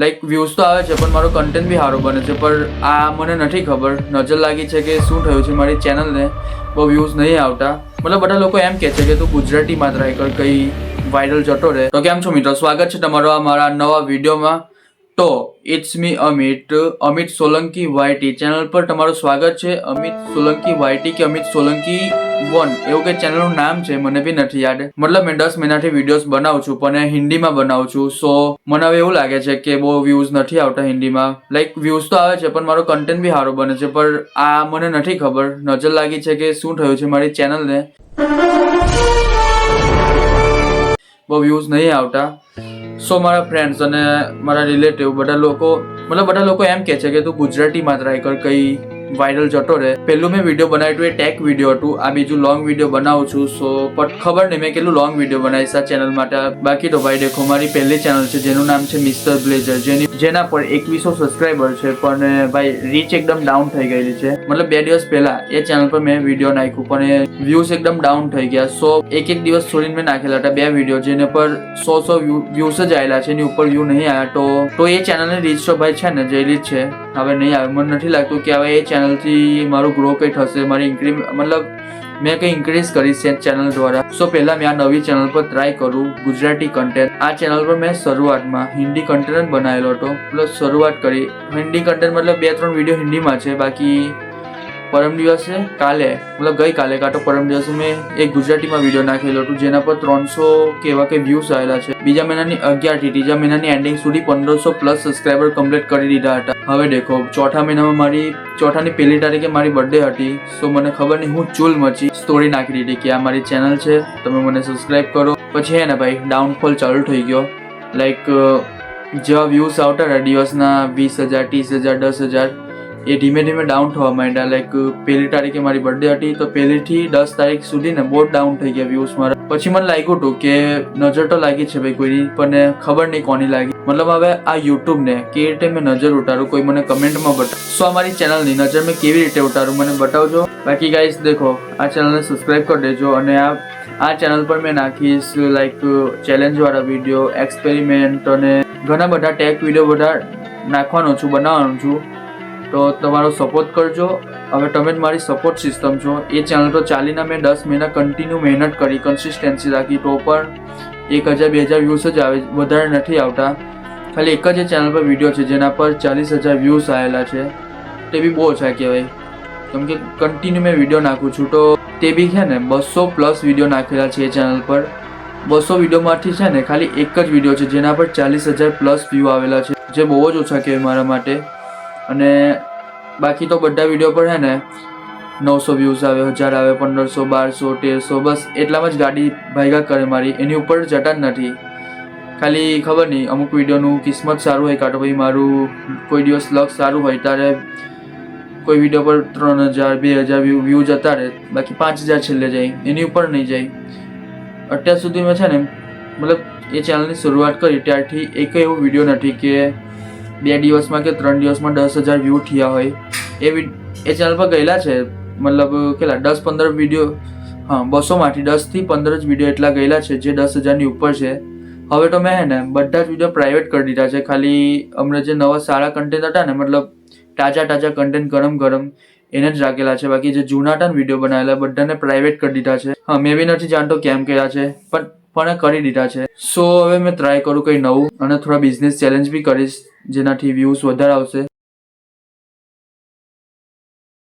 Like views તો આવે છે પણ મારો કન્ટેન્ટ બી સારો બને છે, પણ આ મને નથી ખબર, નજર લાગી છે કે શું થયું છે મારી ચેનલને બહુ વ્યૂઝ નહીં આવતા. મતલબ બધા લોકો એમ કહે છે કે તું ગુજરાતીમાં ટ્રાય કર, કંઈ વાયરલ જતો રહે. તો કેમ છો મિત્રો, સ્વાગત છે તમારો આ મારા નવા વિડીયોમાં. તો it's me Amit Solanki YT channel પર તમારું સ્વાગત છે. અમિત સોલંકી વાયટી કે અમિત સોલંકી 1 એવું કે ચેનલનું નામ છે, મને બી નથી યાદ. મતલબ મેં 10 મહિનાથી વિડીયોઝ બનાવું છું પણ હિન્દીમાં બનાવું છું. સો મને હવે એવું લાગે છે કે બહુ વ્યૂઝ નથી આવતા હિન્દીમાં. લાઈક વ્યૂઝ તો આવે છે પણ મારો કન્ટેન્ટ બી સારો બને છે, પણ આ મને નથી ખબર, નજર લાગી છે કે શું થયું છે મારી ચેનલને બહુ વ્યૂઝ નહીં આવતા. સો મારા ફ્રેન્ડ્સ અને મારા રિલેટિવ બધા લોકો એમ કહે છે કે તું ગુજરાતીમાં ટ્રાય કર, કંઈ વાયરલ જતો રહે. પહેલું મેં વિડીયો બનાવ્યું હતું એ ટેક વિડીયો હતું, આ બીજું લોંગ વિડીયો બનાવું છું. સો પણ ખબર નહીં મેં કેટલું લોંગ વિડીયો બનાવીશ આ ચેનલ માટે. બાકી તો ભાઈ દેખો, મારી પહેલી ચેનલ છે જેનું નામ છે મિસ્ટર બ્લેઝર, જેના પર 2100 સબસ્ક્રાઈબર છે, પણ ભાઈ રીચ એકદમ ડાઉન થઈ ગયેલી છે. મતલબ 2 દિવસ પહેલા એ ચેનલ પર મેં વિડીયો નાખ્યું પણ વ્યૂઝ એકદમ ડાઉન થઈ ગયા. સો એક દિવસ છોડીને મેં નાખેલા હતા 2 વિડીયો, જેને પર 100 વ્યૂઝ જ આવેલા છે, એની ઉપર વ્યૂ નહીં આવ્યા. તો એ ચેનલની રીચ તો ભાઈ છે ને જેલી જ છે, હવે નહીં આવે. મને નથી લાગતું કે હવે એ ચેનલથી મારું ગ્રો કંઈ થશે, મારી મતલબ મેં કંઈ ઇન્ક્રીઝ કરીશ એ ચેનલ દ્વારા. સો પહેલાં મેં આ નવી ચેનલ પર ટ્રાય કરું ગુજરાતી કન્ટેન્ટ. આ ચેનલ પર મેં શરૂઆતમાં હિન્દી કન્ટેન્ટ જ બનાવેલો હતો, પ્લસ શરૂઆત કરી હિન્દી કન્ટેન્ટ, મતલબ 2-3 વિડીયો હિન્દીમાં છે. બાકી પરમ દિવસે ગઈકાલે કાં તો પરમ દિવસે મેં એક ગુજરાતીમાં વિડીયો નાખેલો હતું, જેના પર 300 કે એવા કંઈ વ્યૂઝ આવેલા છે. બીજા મહિનાની 11 થી ત્રીજા મહિનાની એન્ડિંગ સુધી 1500 પ્લસ સબસ્ક્રાઈબર કમ્પ્લીટ કરી દીધા હતા. હવે દેખો, ચોથા મહિનામાં ચોથાની પહેલી તારીખે મારી બર્થડે હતી. સો મને ખબર નહીં હું ચૂલ મચી સ્ટોરી નાખી દીધી કે આ મારી ચેનલ છે, તમે મને સબસ્ક્રાઈબ કરો. પછી હે ને ભાઈ ડાઉનફોલ ચાલુ થઈ ગયો. લાઈક જેવા વ્યૂઝ આવતા હતા દિવસના 20,000, 30,000, 10,000, એ ધીમે ધીમે ડાઉન થવા માંડ્યા. લાઈક પહેલી તારીખે મારી બર્થડે હતી તો 1 થી 10 તારીખ સુધી ને બહુ ડાઉન થઈ ગયા વ્યૂઝ મારા. પછી મને લાગ્યું હતું કે નજર તો લાગી છે ભાઈ કોઈની, પણ ખબર નહીં કોની લાગી. મતલબ હવે આ યુટ્યુબને કેવી રીતે મેં નજર ઉતારું, કોઈ મને કમેન્ટમાં બતાવો. સો અમારી ચેનલની નજર મેં કેવી રીતે ઉતારું મને બતાવજો. બાકી ગાઈસ દેખો, આ ચેનલને સબસ્ક્રાઈબ કરી દેજો. અને આ ચેનલ પર મેં નાખીશ લાઈક ચેલેન્જવાળા વિડીયો, એક્સપેરિમેન્ટ અને ઘણા બધા ટેક વિડીયો બધા બનાવવાનું છું. તો તમારો સપોર્ટ કરજો. હવે તમે જ મારી સપોર્ટ સિસ્ટમ છો. એ ચેનલ પર ચાલીને મેં 10 મહિના કન્ટિન્યુ મહેનત કરી, કન્સિસ્ટન્સી રાખી, તો પણ 1,000-2,000 વ્યૂઝ જ આવે, વધારે નથી આવતા. ખાલી એક જ ચેનલ પર વિડીયો છે જેના પર 40,000 વ્યૂઝ આવેલા છે, તે બી બહુ ઓછા કહેવાય. કેમ કે કન્ટિન્યુ મેં વિડીયો નાખું છું, તો તે બી છે ને 200 પ્લસ વિડીયો નાખેલા છે એ ચેનલ પર. 200 વિડીયોમાંથી છે ને ખાલી એક જ વિડીયો છે જેના પર 40,000 પ્લસ વ્યૂ આવેલા છે, જે બહુ જ ઓછા કહેવાય મારા માટે. અને બાકી તો બધા વિડીયો પર છે ને 900 વ્યૂઝ આવે, 1000 આવે, 1500, 1200, 1300, બસ એટલામાં જ ગાડી ભાગ્યા કરે મારી, એની ઉપર જતા જ નથી. ખાલી ખબર નહીં અમુક વિડીયોનું કિસ્મત સારું હોય, કાં તો ભાઈ મારું કોઈ દિવસ લક સારું હોય ત્યારે કોઈ વિડીયો પર 3,000, 2,000 વ્યૂ જતા રહે, બાકી 5,000 છેલ્લે જાય, એની ઉપર નહીં જાય. અત્યાર સુધી મેં છે ને મતલબ એ ચેનલની શરૂઆત કરી ત્યારથી એક એવો વિડીયો નથી કે 2 દિવસમાં કે 3 દિવસમાં 10,000 વ્યૂ થયા હોય. એ ચેનલ પર ગયેલા છે, મતલબ કેટલા 10-15 વિડીયો, 200માંથી 10 થી 15 જ વિડીયો એટલા ગયેલા છે જે 10,000ની ઉપર છે. હવે તો મેં ને બધા જ વિડીયો પ્રાઇવેટ કરી દીધા છે. ખાલી હમણાં જે નવા સારા કન્ટેન્ટ હતા ને, મતલબ તાજા કન્ટેન્ટ ગરમ એને જ રાખેલા છે. બાકી જે જૂના હતા ને વિડીયો બનાવેલા બધાને પ્રાઇવેટ કરી દીધા છે. મેં બી નથી જાણતો કેમ કર્યા છે, પણ કરી દીધા છે. સો હવે મેં ટ્રાય કરું કંઈ નવું, અને થોડા બિઝનેસ ચેલેન્જ બી કરીશ જેનાથી વ્યૂઝ વધારે આવશે.